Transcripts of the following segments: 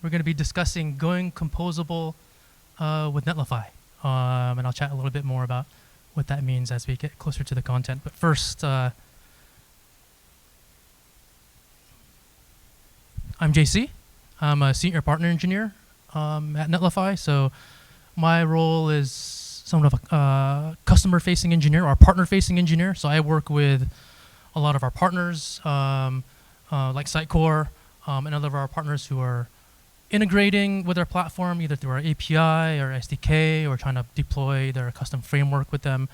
we're going to be discussing going composable with Netlify. And I'll chat a little bit more about what that means as we get closer to the content. But first, I'm JC. I'm a senior partner engineer at Netlify. So my role is somewhat of a customer-facing engineer or partner-facing engineer. So I work with a lot of our partners, like Sitecore, and other of our partners who are integrating with our platform, either through our API or SDK, or trying to deploy their custom framework with them.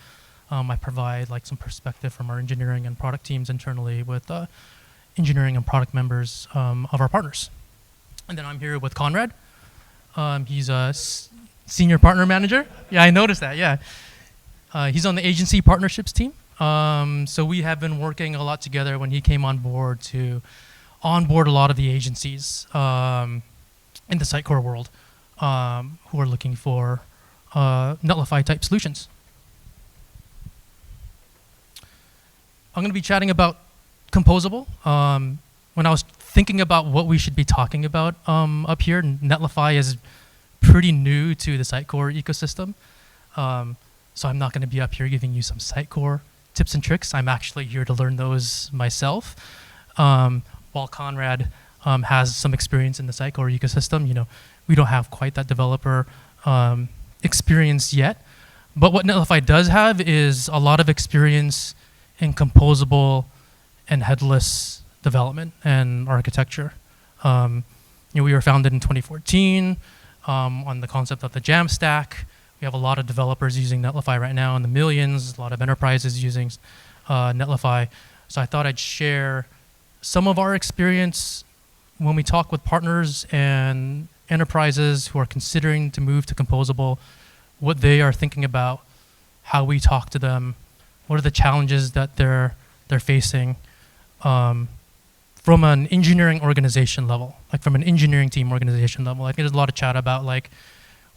I provide like some perspective from our engineering and product teams internally with engineering and product members of our partners. And then I'm here with Conrad. He's a senior partner manager. Yeah, I noticed that, yeah. He's on the agency partnerships team. So we have been working a lot together when he came on board to onboard a lot of the agencies in the Sitecore world who are looking for Netlify type solutions. I'm going to be chatting about Composable. When I was thinking about what we should be talking about up here, Netlify is pretty new to the Sitecore ecosystem. So I'm not going to be up here giving you some Sitecore tips and tricks. I'm actually here to learn those myself. While Conrad has some experience in the Sitecore ecosystem, you know, we don't have quite that developer experience yet. But what Netlify does have is a lot of experience in composable and headless development and architecture. You know, we were founded in 2014 on the concept of the Jamstack. We have a lot of developers using Netlify right now in the millions, a lot of enterprises using Netlify. So I thought I'd share some of our experience when we talk with partners and enterprises who are considering to move to Composable, what they are thinking about, how we talk to them, what are the challenges that they're facing from an engineering organization level, like from an engineering team organization level. I think there's a lot of chat about like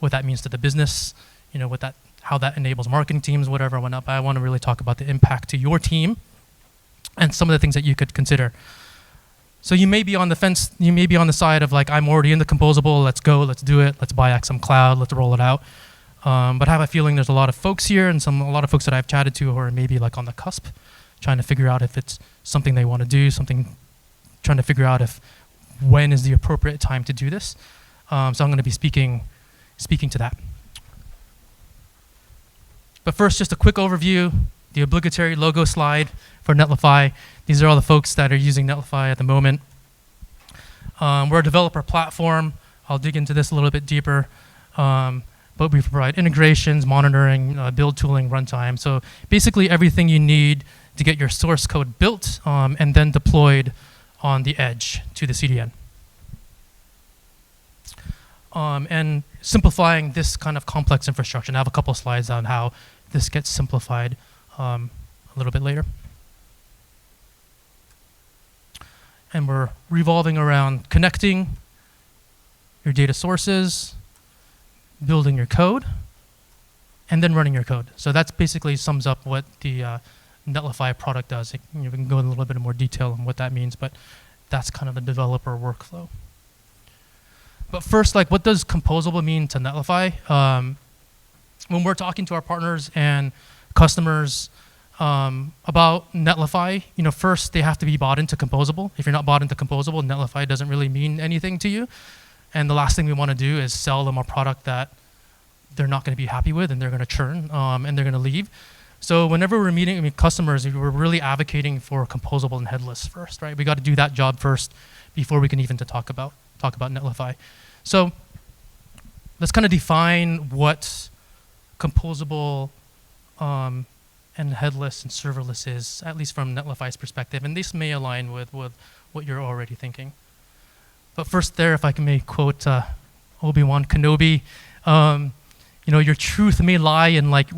what that means to the business, you know, how that enables marketing teams, whatever, whatnot. But I want to really talk about the impact to your team and some of the things that you could consider. So you may be on the fence, you may be on the side of like, I'm already in the Composable, let's go, let's do it, let's buy XM Cloud, let's roll it out. But I have a feeling there's a lot of folks here and a lot of folks that I've chatted to who are maybe like on the cusp, trying to figure out if it's something they want to do, trying to figure out when is the appropriate time to do this. So I'm going to be speaking to that. But first, just a quick overview, the obligatory logo slide for Netlify. These are all the folks that are using Netlify at the moment. We're a developer platform. I'll dig into this a little bit deeper. But we provide integrations, monitoring, build tooling, runtime. So basically everything you need to get your source code built and then deployed on the edge to the CDN. And simplifying this kind of complex infrastructure. And I have a couple of slides on how this gets simplified a little bit later. And we're revolving around connecting your data sources, building your code, and then running your code. So that's basically sums up what the Netlify product does. We can go in a little bit more detail on what that means, but that's kind of the developer workflow. But first, like, what does Composable mean to Netlify? When we're talking to our partners and customers about Netlify, you know, first they have to be bought into Composable. If you're not bought into Composable, Netlify doesn't really mean anything to you. And the last thing we want to do is sell them a product that they're not going to be happy with and they're going to churn and they're going to leave. So whenever we're meeting customers, we're really advocating for Composable and headless first, right? We got to do that job first before we can even talk about Netlify. So let's kind of define what Composable and headless and serverless is, at least from Netlify's perspective. And this may align with what you're already thinking. But first there, if I can may quote Obi-Wan Kenobi, you know, your truth may lie in like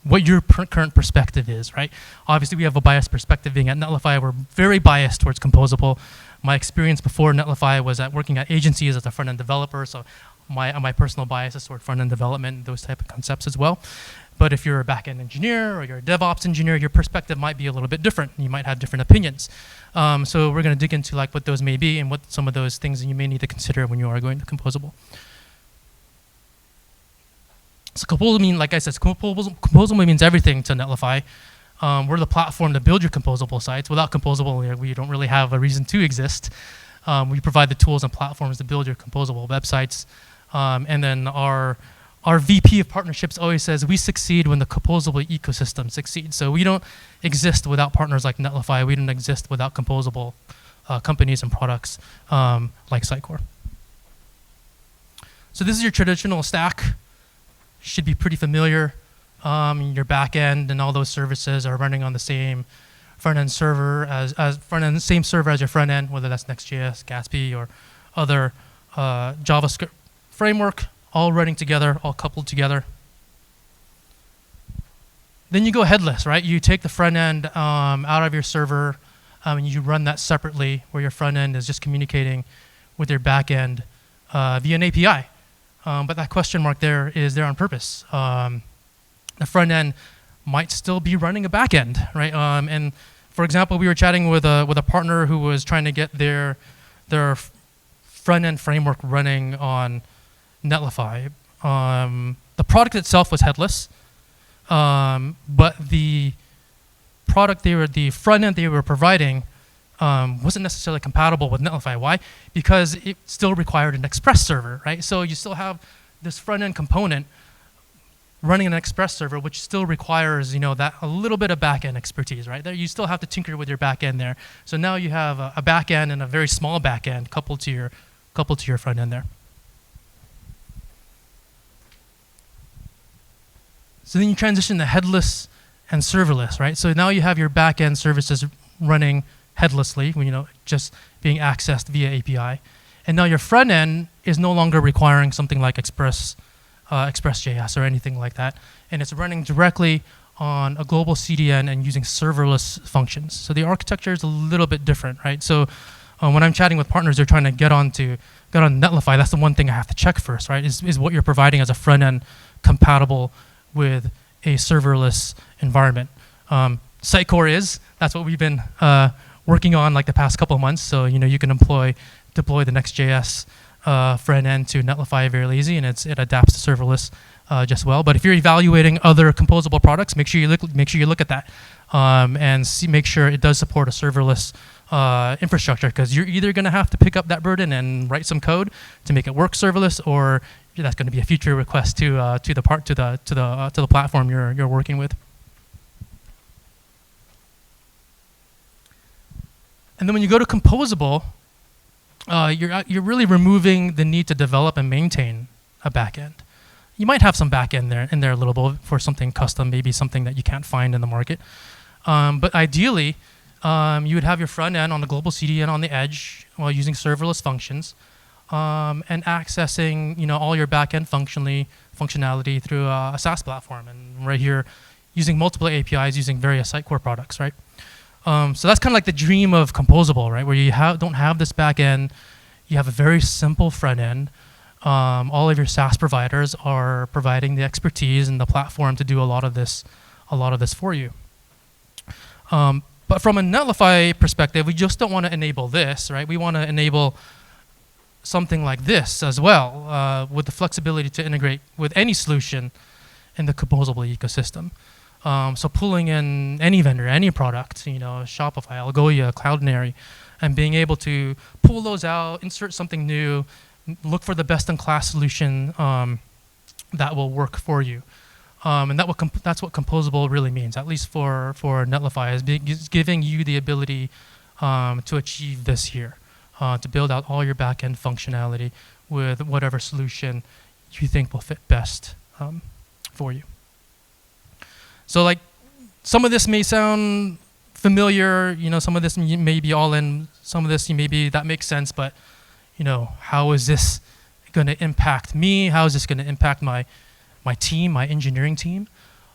what your current perspective is, right? Obviously we have a biased perspective being at Netlify. We're very biased towards Composable. My experience before Netlify was working at agencies as a front-end developer, so my personal bias is toward front-end development and those type of concepts as well. But if you're a backend engineer or you're a DevOps engineer, your perspective might be a little bit different. You might have different opinions. So we're going to dig into like what those may be and what some of those things you may need to consider when you are going to Composable. So Composable like I said, Composable means everything to Netlify. We're the platform to build your composable sites. Without Composable, we don't really have a reason to exist. We provide the tools and platforms to build your composable websites. And then our VP of partnerships always says we succeed when the composable ecosystem succeeds. So we don't exist without partners like Netlify. We don't exist without composable companies and products like Sitecore. So this is your traditional stack. Should be pretty familiar. Your backend and all those services are running on the same front-end server same server as your front end, whether that's Next.js, Gatsby, or other JavaScript framework, all running together, all coupled together. Then you go headless, right? You take the front end out of your server and you run that separately, where your front end is just communicating with your back end via an API. But that question mark there is there on purpose. The front end might still be running a back end, right? And for example, we were chatting with a partner who was trying to get their front end framework running on Netlify. The product itself was headless, but the front end they were providing wasn't necessarily compatible with Netlify. Why? Because it still required an Express server, right? So you still have this front end component running an Express server, which still requires, that a little bit of back end expertise, right? There, you still have to tinker with your back end there. So now you have a back end and a very small back end coupled to your front end there. So then you transition to headless and serverless, right? So now you have your back end services running headlessly, just being accessed via API. And now your front end is no longer requiring something like Express.js or anything like that. And it's running directly on a global CDN and using serverless functions. So the architecture is a little bit different, right? So when I'm chatting with partners, they're trying to get on Netlify. That's the one thing I have to check first, right? Is what you're providing as a front end compatible with a serverless environment. Sitecore is. That's what we've been working on like the past couple of months. So you can deploy the Next.js front end to Netlify very easy, and it adapts to serverless just well. But if you're evaluating other composable products, make sure you look at that and make sure it does support a serverless infrastructure, because you're either going to have to pick up that burden and write some code to make it work serverless, or that's going to be a future request to the platform you're working with. And then when you go to Composable, you're really removing the need to develop and maintain a backend. You might have some backend in there a little bit for something custom, maybe something that you can't find in the market. But ideally, you would have your front end on the global CDN on the edge while using serverless functions and accessing all your backend functionality through a SaaS platform. And right here, using multiple APIs, using various Sitecore products, right? So that's kind of like the dream of Composable, right? Where you don't have this back end, you have a very simple front end. All of your SaaS providers are providing the expertise and the platform to do a lot of this for you. But from a Netlify perspective, we just don't want to enable this, right? We want to enable something like this as well, with the flexibility to integrate with any solution in the Composable ecosystem. So pulling in any vendor, any product, Shopify, Algolia, Cloudinary, and being able to pull those out, insert something new, look for the best-in-class solution that will work for you. And that's what Composable really means, at least for Netlify, is giving you the ability to achieve this here, to build out all your back-end functionality with whatever solution you think will fit best for you. So like, some of this may sound familiar, some of this may be all in, some of this maybe that makes sense, but how is this going to impact me? How is this going to impact my team, my engineering team?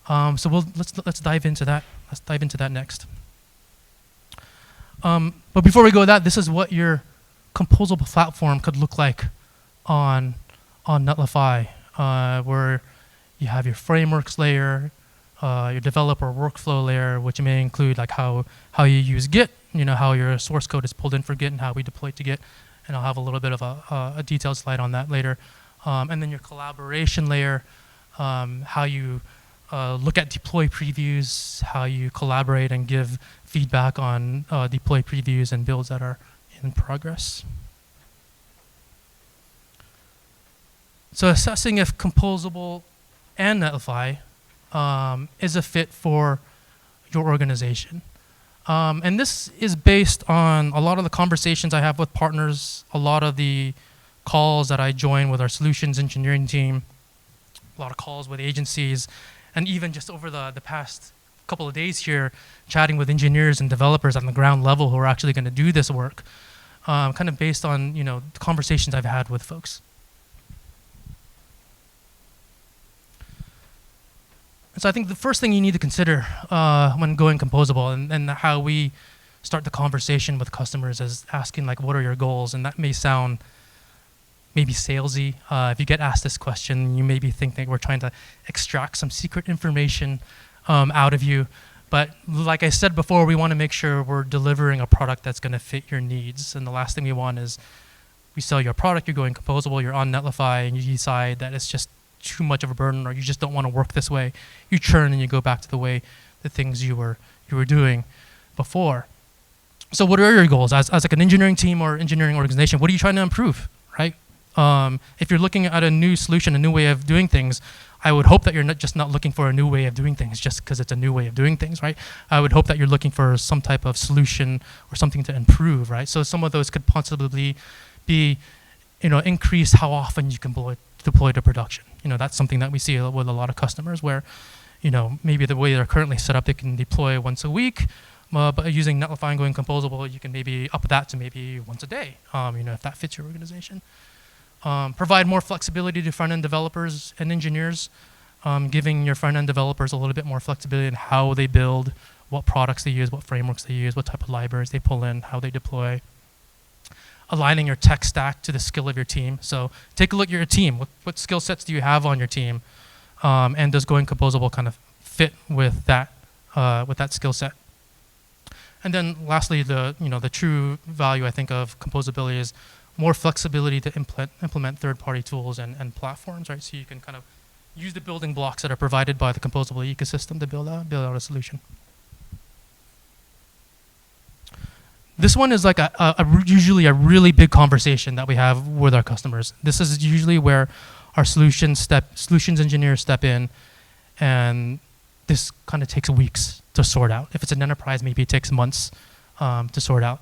So let's dive into that. Let's dive into that next. But before we go to that, this is what your composable platform could look like on Netlify, where you have your frameworks layer, your developer workflow layer, which may include like how you use Git, how your source code is pulled in for Git and how we deploy to Git. And I'll have a little bit of a detailed slide on that later. And then your collaboration layer, how you look at deploy previews, how you collaborate and give feedback on deploy previews and builds that are in progress. So assessing if Composable and Netlify is a fit for your organization. And this is based on a lot of the conversations I have with partners, a lot of the calls that I join with our solutions engineering team, a lot of calls with agencies, and even just over the past couple of days here, chatting with engineers and developers on the ground level who are actually going to do this work, kind of based on the conversations I've had with folks. So I think the first thing you need to consider when going composable and how we start the conversation with customers is asking like, what are your goals? And that may sound maybe salesy. If you get asked this question, you maybe think that we're trying to extract some secret information out of you. But like I said before, we want to make sure we're delivering a product that's going to fit your needs. And the last thing we want is we sell your product, you're going composable, you're on Netlify, and you decide that it's just too much of a burden, or you just don't want to work this way. You churn and you go back to the things you were doing before. So what are your goals as like an engineering team or engineering organization? What are you trying to improve, right? If you're looking at a new solution, a new way of doing things, I would hope that you're not looking for a new way of doing things just because it's a new way of doing things, right? I would hope that you're looking for some type of solution or something to improve, right? So some of those could possibly be, increase how often you can deploy to production. That's something that we see with a lot of customers where, maybe the way they're currently set up, they can deploy once a week, but using Netlify and going composable, you can maybe up that to maybe once a day, if that fits your organization. Provide more flexibility to front-end developers and engineers, giving your front-end developers a little bit more flexibility in how they build, what products they use, what frameworks they use, what type of libraries they pull in, how they deploy. Aligning your tech stack to the skill of your team. So take a look at your team. What skill sets do you have on your team? And does going composable kind of fit with that skill set? And then lastly, the true value I think of composability is more flexibility to implement third-party tools and platforms, right? So you can kind of use the building blocks that are provided by the composable ecosystem to build out a solution. This one is like usually a really big conversation that we have with our customers. This is usually where our solutions engineers step in, and this kind of takes weeks to sort out. If it's an enterprise, maybe it takes months to sort out.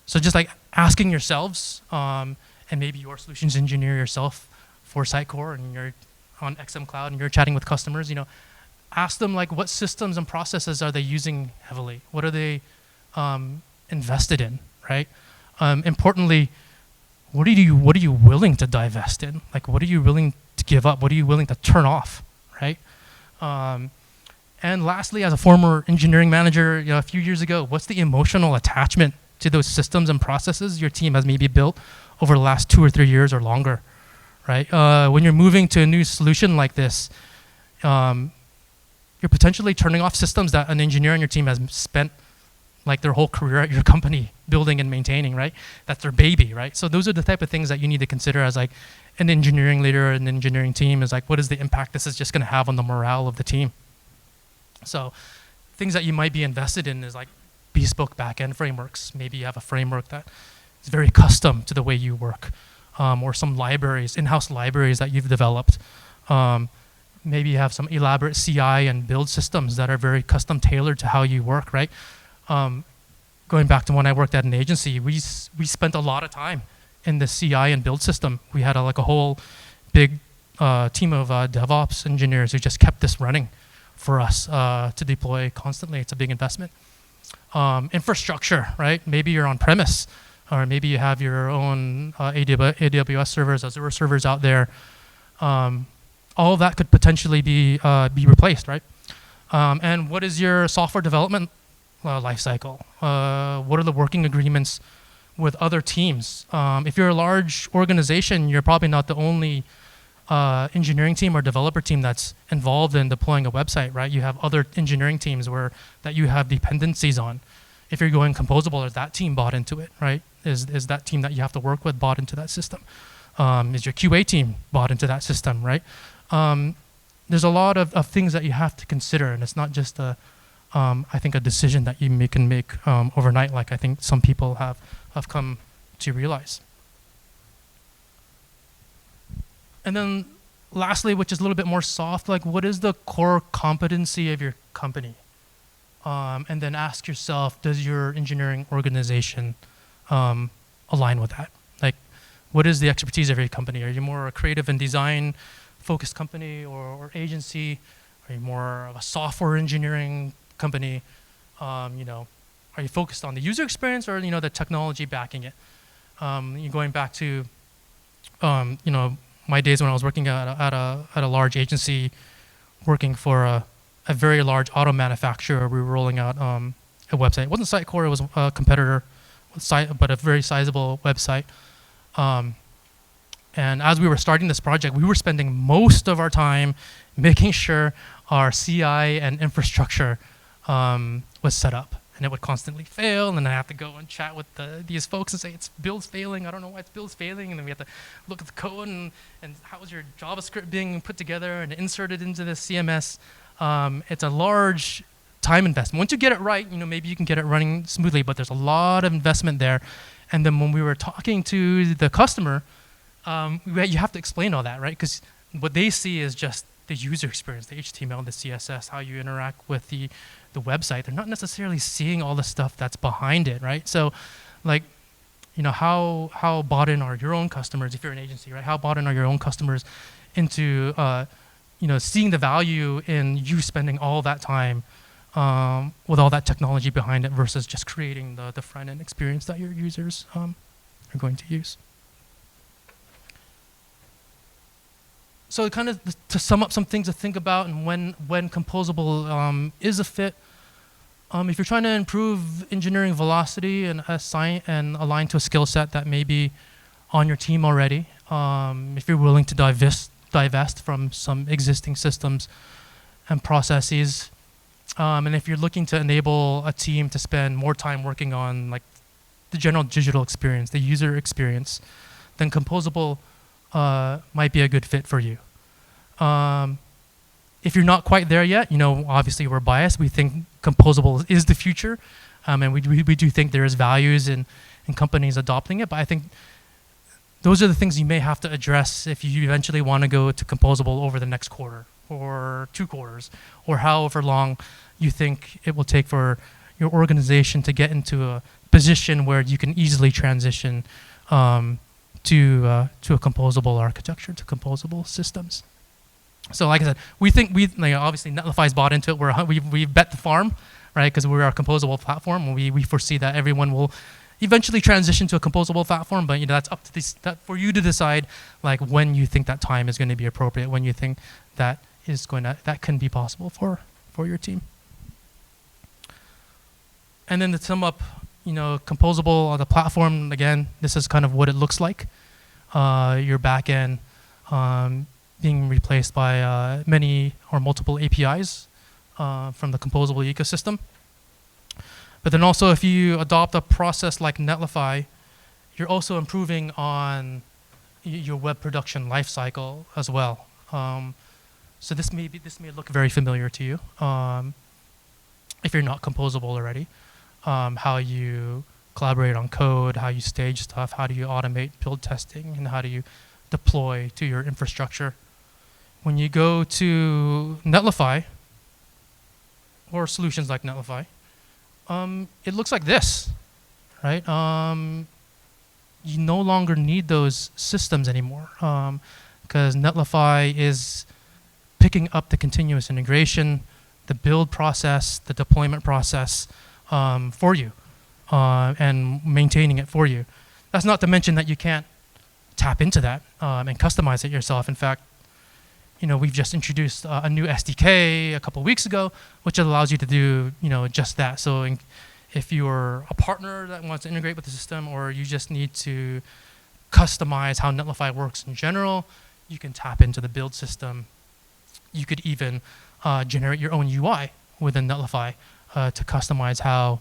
So just like asking yourselves, and maybe your solutions engineer yourself for Sitecore, and you're on XM Cloud and you're chatting with customers, ask them like what systems and processes are they using heavily? What are they invested in, right? Importantly, what are you willing to divest in? Like, what are you willing to give up? What are you willing to turn off, right? And lastly, as a former engineering manager, a few years ago, what's the emotional attachment to those systems and processes your team has maybe built over the last 2 or 3 years or longer, right? When you're moving to a new solution like this, you're potentially turning off systems that an engineer on your team has spent like their whole career at your company building and maintaining, right? That's their baby, right? So those are the type of things that you need to consider as like an engineering leader, an engineering team is like, what is the impact this is just gonna have on the morale of the team? So things that you might be invested in is like bespoke backend frameworks. Maybe you have a framework that is very custom to the way you work, or some libraries, in-house libraries that you've developed. Maybe you have some elaborate CI and build systems that are very custom tailored to how you work, right? Going back to when I worked at an agency, we spent a lot of time in the CI and build system. We had a whole big team of DevOps engineers who just kept this running for us to deploy constantly. It's a big investment. Infrastructure, right? Maybe you're on premise, or maybe you have your own AWS servers, Azure servers out there. All of that could potentially be replaced, right? And what is your software development life cycle? What are the working agreements with other teams? If you're a large organization, you're probably not the only engineering team or developer team that's involved in deploying a website, right? You have other engineering teams that you have dependencies on. If you're going composable, is that team bought into it, right? Is that team that you have to work with bought into that system? Is your QA team bought into that system, right? There's a lot of things that you have to consider, and it's not just I think a decision that you can make overnight, like I think some people have come to realize. And then lastly, which is a little bit more soft, like what is the core competency of your company? And then ask yourself, does your engineering organization align with that? Like, what is the expertise of your company? Are you more a creative and design focused company or agency? Are you more of a software engineering company? Are you focused on the user experience or the technology backing it? You're going back to my days when I was working at a large agency, working for a very large auto manufacturer. We were rolling out a website. It wasn't Sitecore, it was a competitor, but a very sizable website. And as we were starting this project, we were spending most of our time making sure our CI and infrastructure was set up. And it would constantly fail, and then I have to go and chat with these folks and say, it's build's failing, I don't know why it's build's failing, and then we have to look at the code and how is your JavaScript being put together and inserted into the CMS. It's a large time investment. Once you get it right, maybe you can get it running smoothly, but there's a lot of investment there. And then when we were talking to the customer, you have to explain all that, right? Because what they see is just the user experience, the HTML, the CSS, how you interact with the website. They're not necessarily seeing all the stuff that's behind it, right? So, like, how bought in are your own customers, if you're an agency, right? How bought in are your own customers into, seeing the value in you spending all that time with all that technology behind it versus just creating the front-end experience that your users are going to use. So kind of to sum up some things to think about and when Composable is a fit, if you're trying to improve engineering velocity and align to a skill set that may be on your team already, if you're willing to divest from some existing systems and processes, and if you're looking to enable a team to spend more time working on like the general digital experience, the user experience, then Composable might be a good fit for you. If you're not quite there yet, obviously we're biased. We think Composable is the future, and we do think there is values in companies adopting it. But I think those are the things you may have to address if you eventually want to go to Composable over the next quarter or 2 quarters, or however long you think it will take for your organization to get into a position where you can easily transition to a composable architecture, to composable systems. So like I said, we think obviously Netlify's bought into it. We've bet the farm, right? Because we're our composable platform, and we foresee that everyone will eventually transition to a composable platform. But that's up to for you to decide, like when you think that time is going to be appropriate, when you think that can be possible for your team. And then to sum up, Composable, the platform, again, this is kind of what it looks like. Your backend being replaced by many or multiple APIs from the Composable ecosystem. But then also, if you adopt a process like Netlify, you're also improving on your web production lifecycle as well. So this may look very familiar to you if you're not Composable already. How you collaborate on code, how you stage stuff, how do you automate build testing, and how do you deploy to your infrastructure. When you go to Netlify, or solutions like Netlify, it looks like this, right? You no longer need those systems anymore because Netlify is picking up the continuous integration, the build process, the deployment process for you and maintaining it for you. That's not to mention that you can't tap into that and customize it yourself. In fact, we've just introduced a new SDK a couple of weeks ago, which allows you to do, just that. So if you're a partner that wants to integrate with the system, or you just need to customize how Netlify works in general, You can tap into the build system. You could even generate your own UI within Netlify to customize how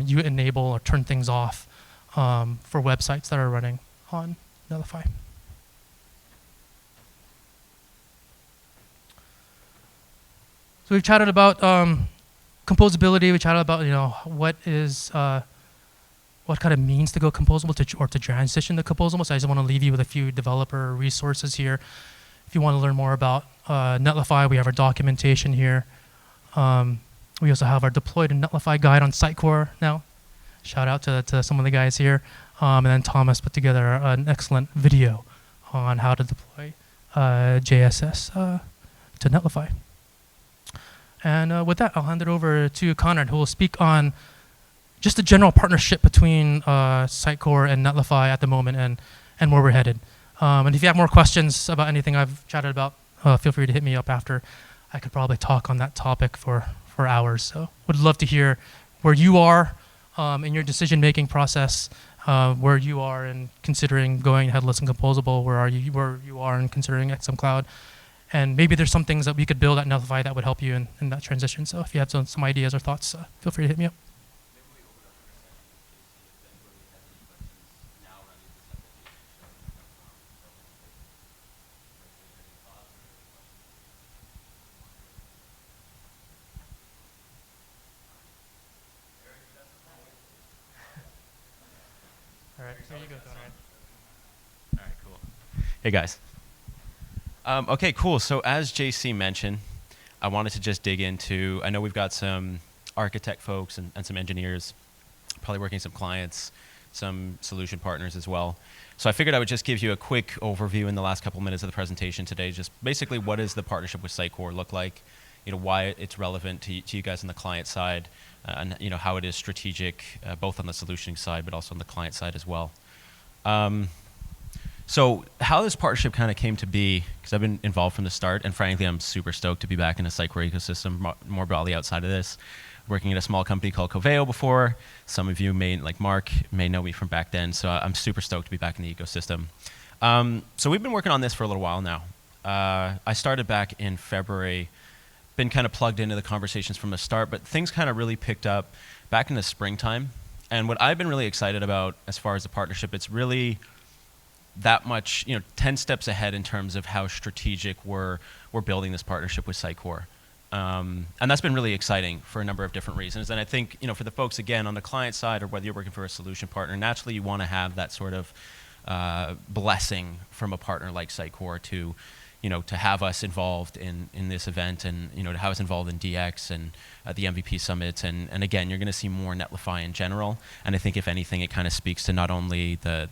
you enable or turn things off for websites that are running on Netlify. So we've chatted about composability. We chatted about what kind of means to go composable or to transition to composable. So I just want to leave you with a few developer resources here. If you want to learn more about Netlify, we have our documentation here. We also have our deployed in Netlify guide on Sitecore now. Shout out to some of the guys here. And then Thomas put together an excellent video on how to deploy JSS to Netlify. And with that, I'll hand it over to Conrad, who will speak on just the general partnership between Sitecore and Netlify at the moment and where we're headed. And if you have more questions about anything I've chatted about, feel free to hit me up after. I could probably talk on that topic for hours. So would love to hear where you are in your decision-making process, where you are in considering going headless and composable, where you are in considering XM Cloud. And maybe there's some things that we could build at Netlify that would help you in that transition. So if you have some ideas or thoughts, feel free to hit me up. All right, here you go, Conrad. All right, cool. Hey, guys. Okay, cool. So as JC mentioned, I wanted to just dig into, I know we've got some architect folks and some engineers, probably working some clients, some solution partners as well. So I figured I would just give you a quick overview in the last couple minutes of the presentation today, just basically what does the partnership with Sitecore look like, why it's relevant to you guys on the client side, and how it is strategic, both on the solutioning side, but also on the client side as well. So how this partnership kind of came to be, because I've been involved from the start, and frankly, I'm super stoked to be back in the Sitecore ecosystem, more broadly outside of this. Working at a small company called Coveo before. Some of you like Mark, may know me from back then, so I'm super stoked to be back in the ecosystem. So we've been working on this for a little while now. I started back in February, been kind of plugged into the conversations from the start, but things kind of really picked up back in the springtime. And what I've been really excited about as far as the partnership, it's really that much, 10 steps ahead in terms of how strategic we're building this partnership with Sitecore. And that's been really exciting for a number of different reasons. And I think, for the folks, again, on the client side or whether you're working for a solution partner, naturally you want to have that sort of blessing from a partner like Sitecore to have us involved in this event and, to have us involved in DX and the MVP summits. And again, you're going to see more Netlify in general. And I think if anything, it kind of speaks to not only the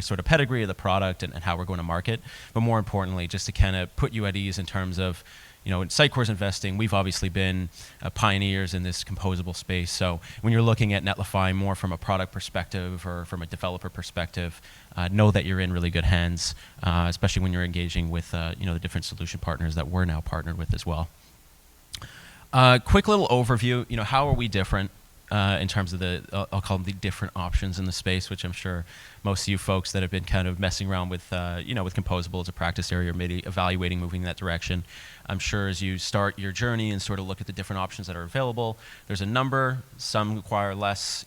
sort of pedigree of the product and how we're going to market, but more importantly, just to kind of put you at ease in terms of, in Sitecore's investing, we've obviously been pioneers in this composable space. So when you're looking at Netlify more from a product perspective or from a developer perspective, know that you're in really good hands, especially when you're engaging with the different solution partners that we're now partnered with as well. Quick little overview, how are we different in terms of I'll call them the different options in the space, which I'm sure most of you folks that have been kind of messing around with, with Composable as a practice area or maybe evaluating moving in that direction. I'm sure as you start your journey and sort of look at the different options that are available, there's a number. Some require less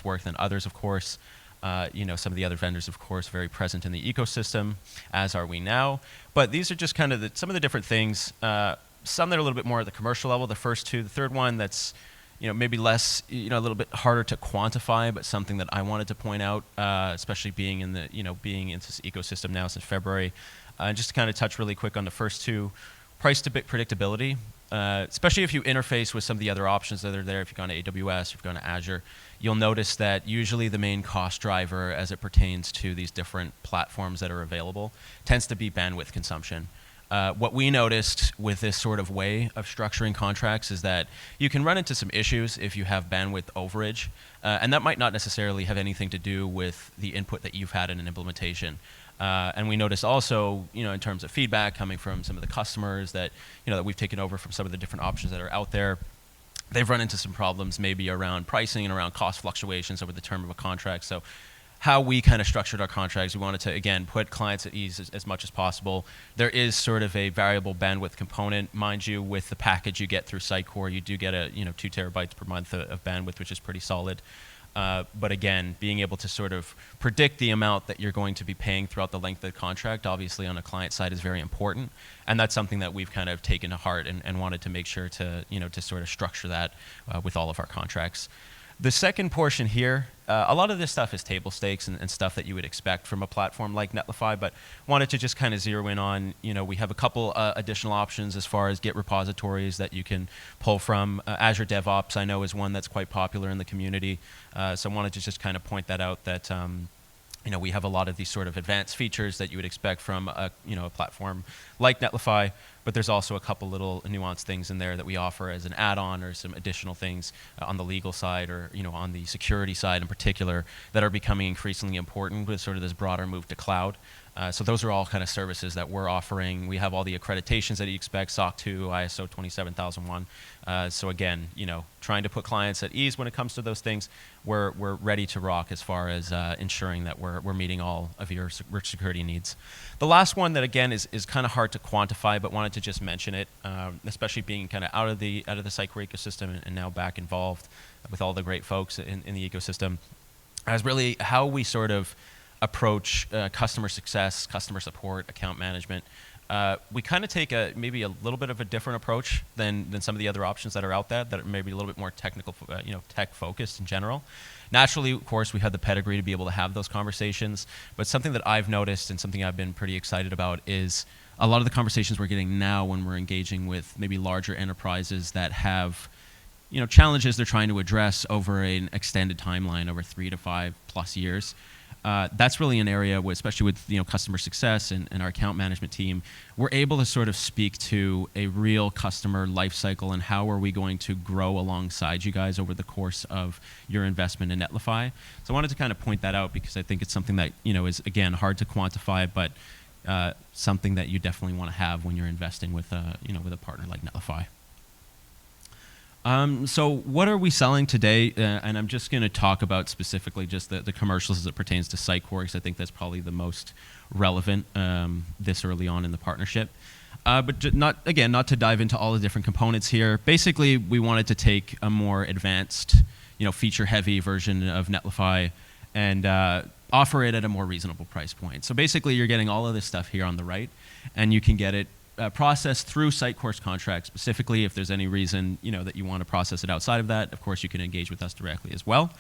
work than others, of course. Some of the other vendors, of course, very present in the ecosystem, as are we now. But these are just kind of some of the different things. Some that are a little bit more at the commercial level, the first two. The third one that's maybe less, a little bit harder to quantify, but something that I wanted to point out, especially being in this ecosystem now since February. Just to kind of touch really quick on the first two, price to bit predictability, especially if you interface with some of the other options that are there. If you've gone to AWS, if you've gone to Azure, you'll notice that usually the main cost driver as it pertains to these different platforms that are available tends to be bandwidth consumption. What we noticed with this sort of way of structuring contracts is that you can run into some issues if you have bandwidth overage, and that might not necessarily have anything to do with the input that you've had in an implementation. And we noticed also, in terms of feedback coming from some of the customers that, that we've taken over from some of the different options that are out there, they've run into some problems maybe around pricing and around cost fluctuations over the term of a contract. So how we kind of structured our contracts. We wanted to, again, put clients at ease as much as possible. There is sort of a variable bandwidth component. Mind you, with the package you get through Sitecore, you do get a 2 terabytes per month of bandwidth, which is pretty solid. But again, being able to sort of predict the amount that you're going to be paying throughout the length of the contract, obviously on a client side, is very important. And that's something that we've kind of taken to heart and wanted to make sure to, to sort of structure that with all of our contracts. The second portion here, a lot of this stuff is table stakes and stuff that you would expect from a platform like Netlify, but wanted to just kind of zero in on, we have a couple additional options as far as Git repositories that you can pull from. Azure DevOps, I know, is one that's quite popular in the community. So I wanted to just kind of point that out that, we have a lot of these sort of advanced features that you would expect from a platform like Netlify, but there's also a couple little nuanced things in there that we offer as an add-on or some additional things on the legal side or, on the security side in particular that are becoming increasingly important with sort of this broader move to cloud. So those are all kind of services that we're offering. We have all the accreditations that you expect, SOC 2, ISO 27001. So again, trying to put clients at ease when it comes to those things. We're ready to rock as far as ensuring that we're meeting all of your security needs. The last one that again is kind of hard to quantify, but wanted to just mention it, especially being kind of out of the Sitecore ecosystem and now back involved with all the great folks in the ecosystem, is really how we sort of approach customer success, customer support, account management. We kind of take maybe a little bit of a different approach than some of the other options that are out there that are maybe a little bit more technical, tech focused in general. Naturally, of course, we have the pedigree to be able to have those conversations, but something that I've noticed and something I've been pretty excited about is a lot of the conversations we're getting now when we're engaging with maybe larger enterprises that have challenges they're trying to address over an extended timeline over 3 to 5+ years. That's really an area where, especially with customer success and our account management team, we're able to sort of speak to a real customer life cycle and how are we going to grow alongside you guys over the course of your investment in Netlify. So I wanted to kind of point that out because I think it's something that is again hard to quantify, but something that you definitely want to have when you're investing with with a partner like Netlify. So what are we selling today? And I'm just going to talk about specifically just the commercials as it pertains to Sitecore, because I think that's probably the most relevant this early on in the partnership. But not to dive into all the different components here. Basically, we wanted to take a more advanced, feature-heavy version of Netlify and offer it at a more reasonable price point. So basically, you're getting all of this stuff here on the right, and you can get it processed through Sitecore's contract. Specifically, if there's any reason that you want to process it outside of that, of course you can engage with us directly as well.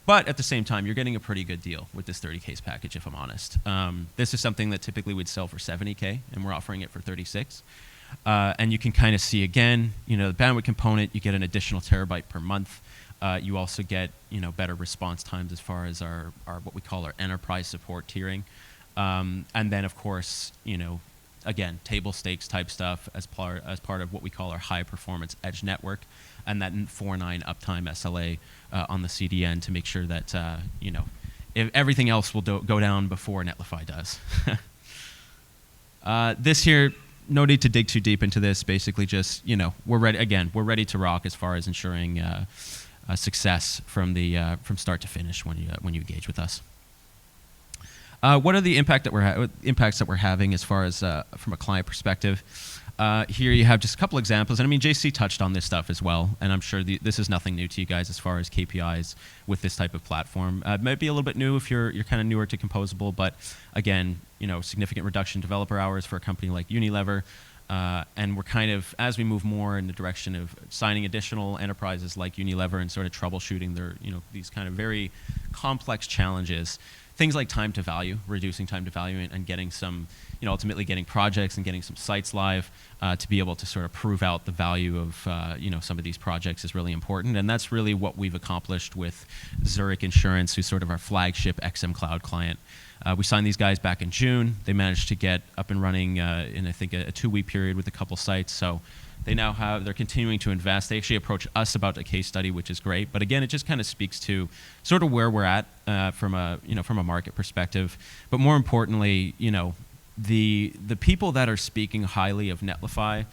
But at the same time, you're getting a pretty good deal with this 30 case package, if I'm honest. This is something that typically would sell for 70K, and we're offering it for 36. And you can kind of see again, the bandwidth component. You get an additional terabyte per month. You also get better response times as far as our what we call our enterprise support tiering, and then of course again, table stakes type stuff as part of what we call our high performance edge network, and that 4.9 uptime SLA on the CDN to make sure that if everything else will go down before Netlify does. This here, no need to dig too deep into this. Basically, just we're ready. Again, we're ready to rock as far as ensuring success from start to finish when you engage with us. What are the impacts that we're having as far as from a client perspective? Here you have just a couple examples, and I mean JC touched on this stuff as well, and I'm sure this is nothing new to you guys as far as KPIs with this type of platform. It might be a little bit new if you're kind of newer to Composable, but again, significant reduction in developer hours for a company like Unilever. And we're kind of, as we move more in the direction of signing additional enterprises like Unilever and sort of troubleshooting their, these kind of very complex challenges, things like time to value, reducing time to value and getting some, ultimately getting projects and getting some sites live to be able to sort of prove out the value of, some of these projects is really important. And that's really what we've accomplished with Zurich Insurance, who's sort of our flagship XM Cloud client. We signed these guys back in June. They managed to get up and running in, I think, a 2-week period with a couple sites. So they now they're continuing to invest. They actually approached us about a case study, which is great. But again, it just kind of speaks to sort of where we're at from a market perspective. But more importantly, the people that are speaking highly of Netlify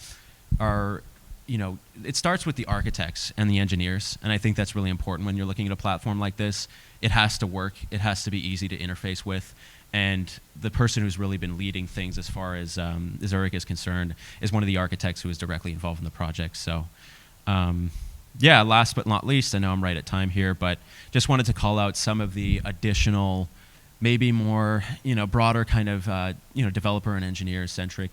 are, it starts with the architects and the engineers, and I think that's really important when you're looking at a platform like this. It has to work. It has to be easy to interface with. And the person who's really been leading things as far as Zurich is concerned is one of the architects who is directly involved in the project. So, yeah, last but not least, I know I'm right at time here, but just wanted to call out some of the additional, maybe more, broader kind of, developer and engineer-centric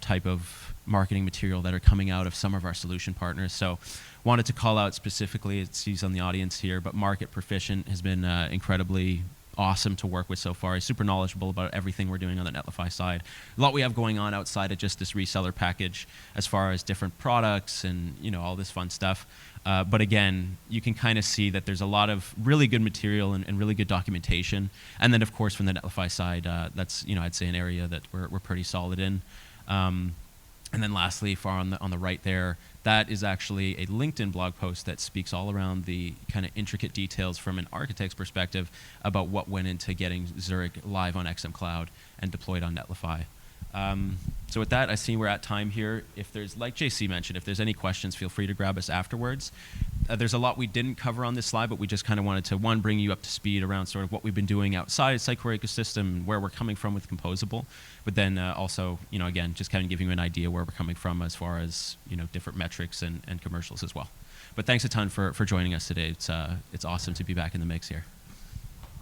type of marketing material that are coming out of some of our solution partners. So wanted to call out specifically, it sees on the audience here, but Market Proficient has been incredibly awesome to work with so far. He's super knowledgeable about everything we're doing on the Netlify side. A lot we have going on outside of just this reseller package as far as different products and all this fun stuff. But again, you can kind of see that there's a lot of really good material and really good documentation. And then of course from the Netlify side, that's I'd say an area that we're pretty solid in. And then lastly, far on the right there, that is actually a LinkedIn blog post that speaks all around the kind of intricate details from an architect's perspective about what went into getting Zurich live on XM Cloud and deployed on Netlify. So with that, I see we're at time here. If there's, like JC mentioned, if there's any questions, feel free to grab us afterwards. There's a lot we didn't cover on this slide, but we just kind of wanted to, one, bring you up to speed around sort of what we've been doing outside of Sitecore ecosystem and where we're coming from with Composable. But then also, again, just kind of giving you an idea where we're coming from as far as, different metrics and commercials as well. But thanks a ton for joining us today. It's awesome to be back in the mix here.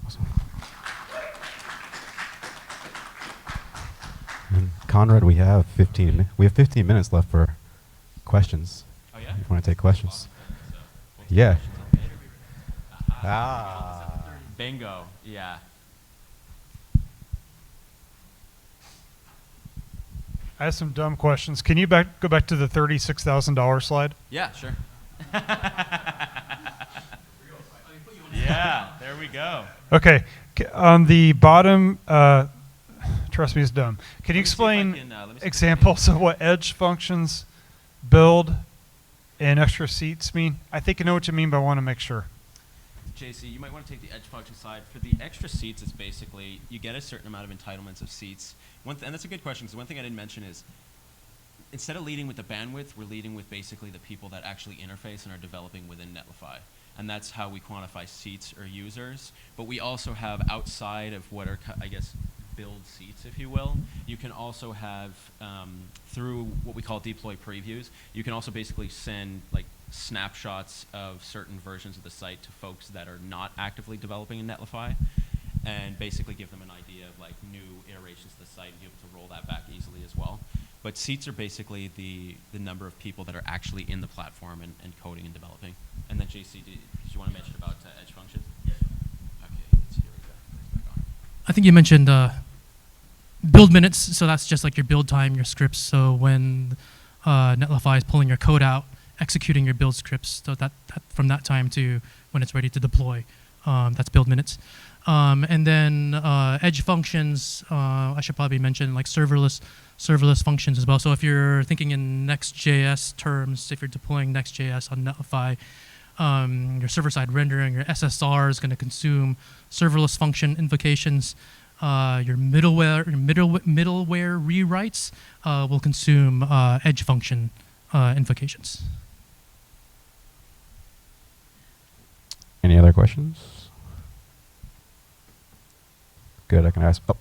Awesome. And Conrad, we have 15 minutes left for questions. Oh yeah? If you want to take questions. Awesome. So we'll take Yeah. questions on later. Bingo. Yeah. I have some dumb questions. Can you go back to the $36,000 slide? Yeah, sure. Yeah, there we go. Okay. On the bottom, trust me, it's dumb. Can you explain examples of what edge functions, build, and extra seats mean? I think I know what you mean, but I want to make sure. JC, you might want to take the edge function side. For the extra seats, it's basically you get a certain amount of entitlements of seats. And that's a good question, because one thing I didn't mention is instead of leading with the bandwidth, we're leading with basically the people that actually interface and are developing within Netlify. And that's how we quantify seats or users. But we also have outside of what are, I guess, build seats, if you will, you can also have, through what we call deploy previews, you can also basically send like snapshots of certain versions of the site to folks that are not actively developing in Netlify, and basically give them an idea of like new iterations of the site and be able to roll that back easily as well. But seats are basically the number of people that are actually in the platform and coding and developing. And then JC, did you want to mention about edge functions? Yes. Okay, here we go. Back on. I think you mentioned build minutes, so that's just like your build time, your scripts. So when Netlify is pulling your code out, executing your build scripts, so that from that time to when it's ready to deploy, that's build minutes. And then edge functions, I should probably mention like serverless functions as well. So if you're thinking in Next.js terms, if you're deploying Next.js on Netlify, your server-side rendering, your SSR is going to consume serverless function invocations. Your middleware rewrites will consume edge function invocations. Any other questions? Good, I can ask. Oh.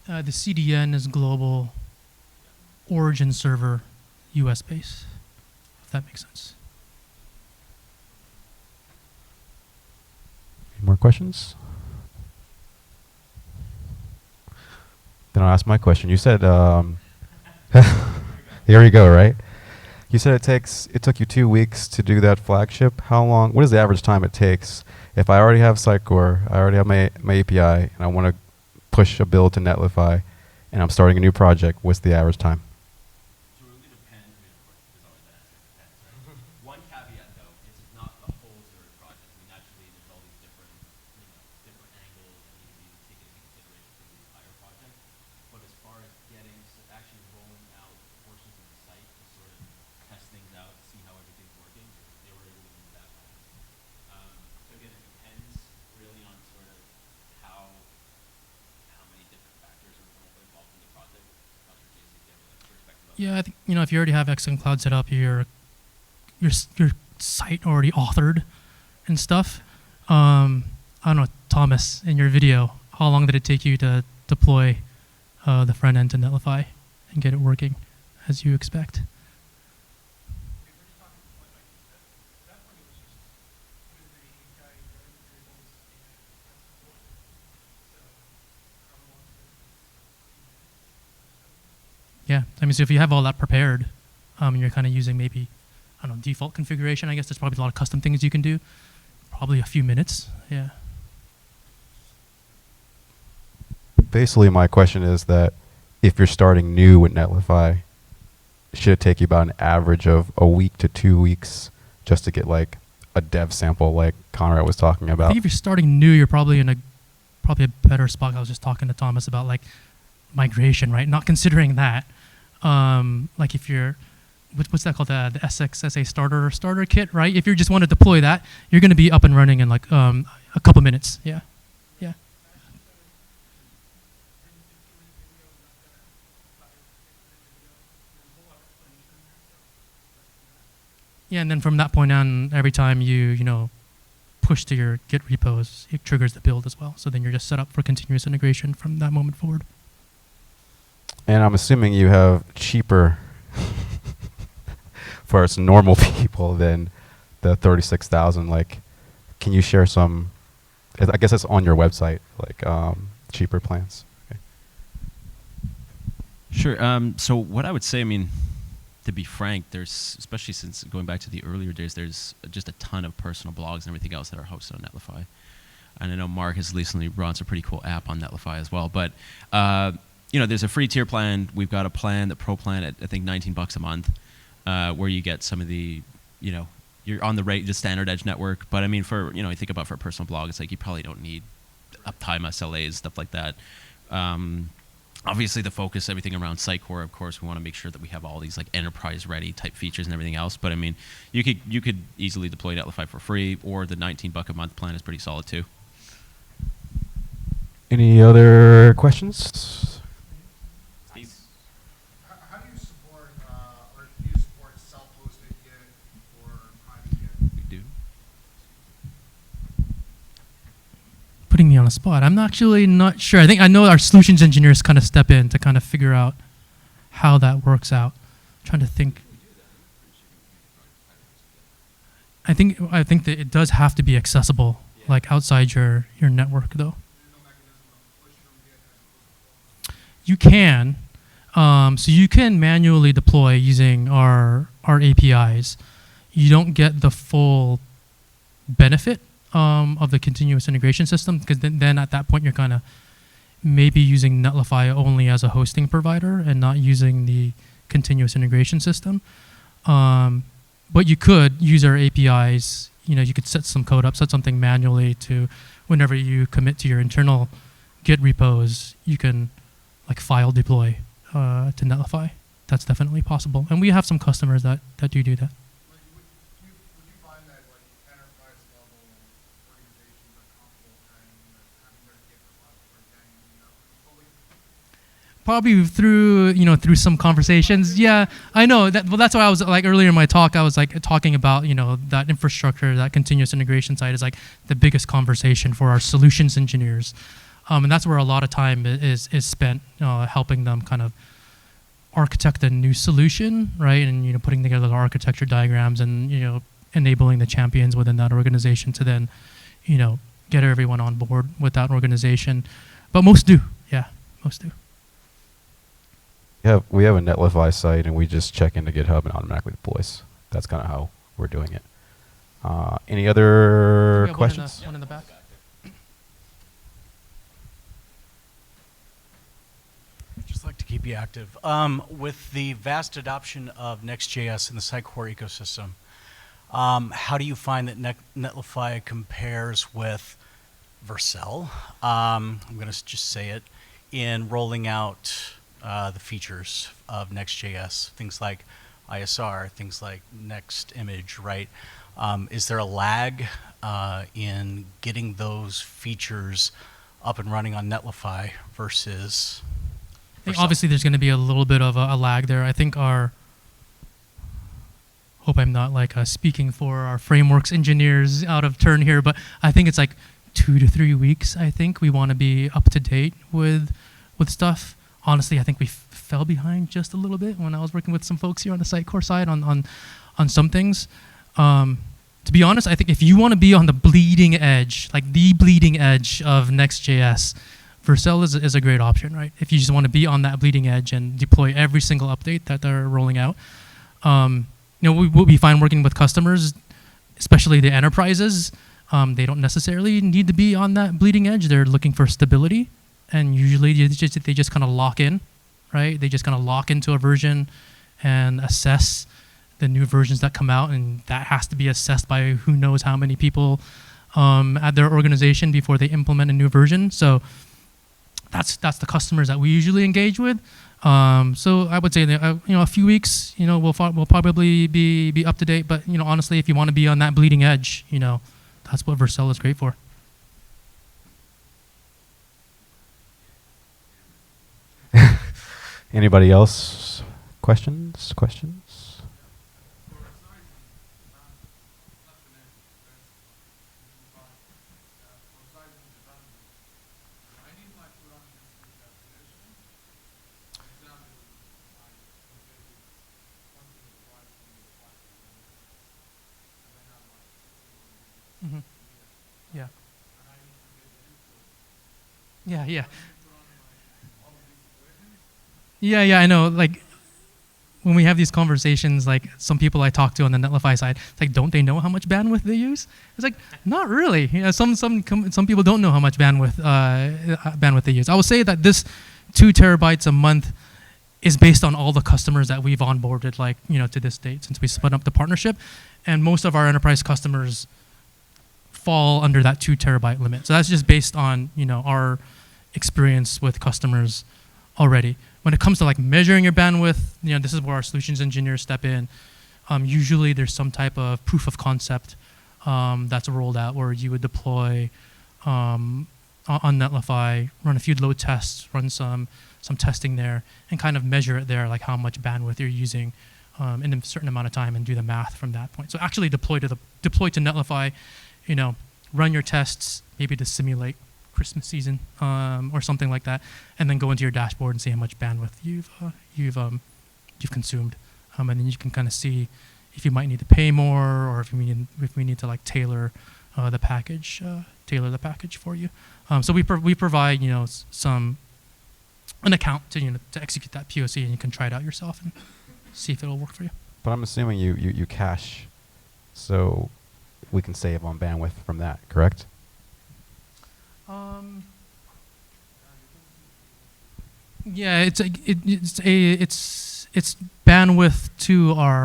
The CDN is global, origin server, US based, if that makes sense. Any more questions? Then I'll ask my question. You said, here we go, right? You said it took you 2 weeks to do that flagship. How long, what is the average time it takes? If I already have Sitecore, I already have my API, and I want to push a build to Netlify, and I'm starting a new project, what's the average time? So it really depends. There's always that answer. It depends, right? One caveat, though, it's not the whole Zurich project. I mean, naturally, there's all these different Yeah, I think, if you already have XM Cloud set up, your site already authored and stuff. I don't know, Thomas, in your video, how long did it take you to deploy the front end to Netlify and get it working as you expect? Yeah, I mean, so if you have all that prepared, and you're kind of using maybe, I don't know, default configuration, I guess there's probably a lot of custom things you can do. Probably a few minutes, yeah. Basically, my question is that if you're starting new with Netlify, should it take you about an average of a week to 2 weeks just to get like a dev sample like Conrad was talking I about? think if you're starting new, you're probably in a better spot. I was just talking to Thomas about like migration, right? Not considering that. Like if you're, what's that called? The SXSA starter kit, right? If you just want to deploy that, you're going to be up and running in like a couple minutes. Yeah, yeah. Yeah, and then from that point on, every time you push to your Git repos, it triggers the build as well. So then you're just set up for continuous integration from that moment forward. And I'm assuming you have cheaper for us normal people than the 36,000. Like, can you share some? I guess it's on your website, like cheaper plans. Okay. Sure. So what I would say, I mean, to be frank, there's, especially since going back to the earlier days, there's just a ton of personal blogs and everything else that are hosted on Netlify. And I know Mark has recently run a pretty cool app on Netlify as well. But there's a free tier plan. We've got a plan, the pro plan at I think $19 a month, where you get some of the, you're on the standard edge network. But I mean, for you think about for a personal blog, it's like you probably don't need uptime SLAs, stuff like that. Obviously, the focus, everything around Sitecore, of course, we want to make sure that we have all these like enterprise-ready type features and everything else. But I mean, you could easily deploy Netlify for free, or the $19 a month plan is pretty solid too. Any other questions? How do you support, or do you support self-hosted Git or private Git? We do. Putting me on the spot. I'm actually not sure. I know our solutions engineers kind of step in to kind of figure out how that works out. I'm trying to think. I think that it does have to be accessible, like outside your network, though. You can. So you can manually deploy using our APIs. You don't get the full benefit of the continuous integration system, because then at that point you're kind of maybe using Netlify only as a hosting provider and not using the continuous integration system. But you could use our APIs. You could set some code up, set something manually to whenever you commit to your internal Git repos, you can like file deploy to Netlify. That's definitely possible. And we have some customers that do that. Would you find that like enterprise level organizations are comfortable having their Git repository fully? Probably through some conversations. Yeah, I know. That's why I was like earlier in my talk, I was like talking about that infrastructure, that continuous integration side is like the biggest conversation for our solutions engineers, and that's where a lot of time is spent helping them kind of architect a new solution, right? And putting together the architecture diagrams and enabling the champions within that organization to then get everyone on board with that organization. But most do, yeah, most do. We have a Netlify site, and we just check into GitHub and automatically deploys. That's kind of how we're doing it. Any other questions? One in the back. I'd just like to keep you active. With the vast adoption of Next.js in the Sitecore ecosystem, how do you find that Netlify compares with Vercel? I'm going to just say it, in rolling out the features of Next.js, things like ISR, things like Next Image, right? Is there a lag in getting those features up and running on Netlify versus For Obviously, there's going to be a little bit of a lag there. I think hope I'm not like speaking for our frameworks engineers out of turn here, but I think it's like 2 to 3 weeks. I think we want to be up to date with stuff. Honestly, I think we fell behind just a little bit when I was working with some folks here on the Sitecore side on some things. To be honest, I think if you want to be on the bleeding edge, like the bleeding edge of Next.js, Vercel is a great option, right? If you just want to be on that bleeding edge and deploy every single update that they're rolling out. What we find working with customers, especially the enterprises, they don't necessarily need to be on that bleeding edge. They're looking for stability, and usually they just kind of lock in, right? They just kind of lock into a version and assess the new versions that come out, and that has to be assessed by who knows how many people at their organization before they implement a new version. So that's the customers that we usually engage with. So I would say that, a few weeks, we'll probably be up to date. But honestly, if you want to be on that bleeding edge, that's what Vercel is great for. Anybody else? Questions? Mm-hmm. Yeah. Yeah, I know. Like, when we have these conversations, like some people I talk to on the Netlify side, it's like, don't they know how much bandwidth they use? It's like, not really. Some people don't know how much bandwidth they use. I will say that this 2 terabytes a month is based on all the customers that we've onboarded, to this date since we split up the partnership, and most of our enterprise customers fall under that 2 terabyte limit. So that's just based on our experience with customers already. When it comes to measuring your bandwidth, this is where our solutions engineers step in. Usually there's some type of proof of concept that's rolled out where you would deploy on Netlify, run a few load tests, run some testing there, and kind of measure it there, like how much bandwidth you're using in a certain amount of time, and do the math from that point. So actually deploy to Netlify, run your tests, maybe to simulate Christmas season or something like that, and then go into your dashboard and see how much bandwidth you've consumed, and then you can kind of see if you might need to pay more, or if we need to tailor the package for you. So we provide an account to execute that POC, and you can try it out yourself and see if it'll work for you. But I'm assuming you cache, so we can save on bandwidth from that, correct? Yeah, it's bandwidth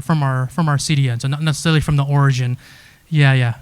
from our CDN, so not necessarily from the origin. Yeah.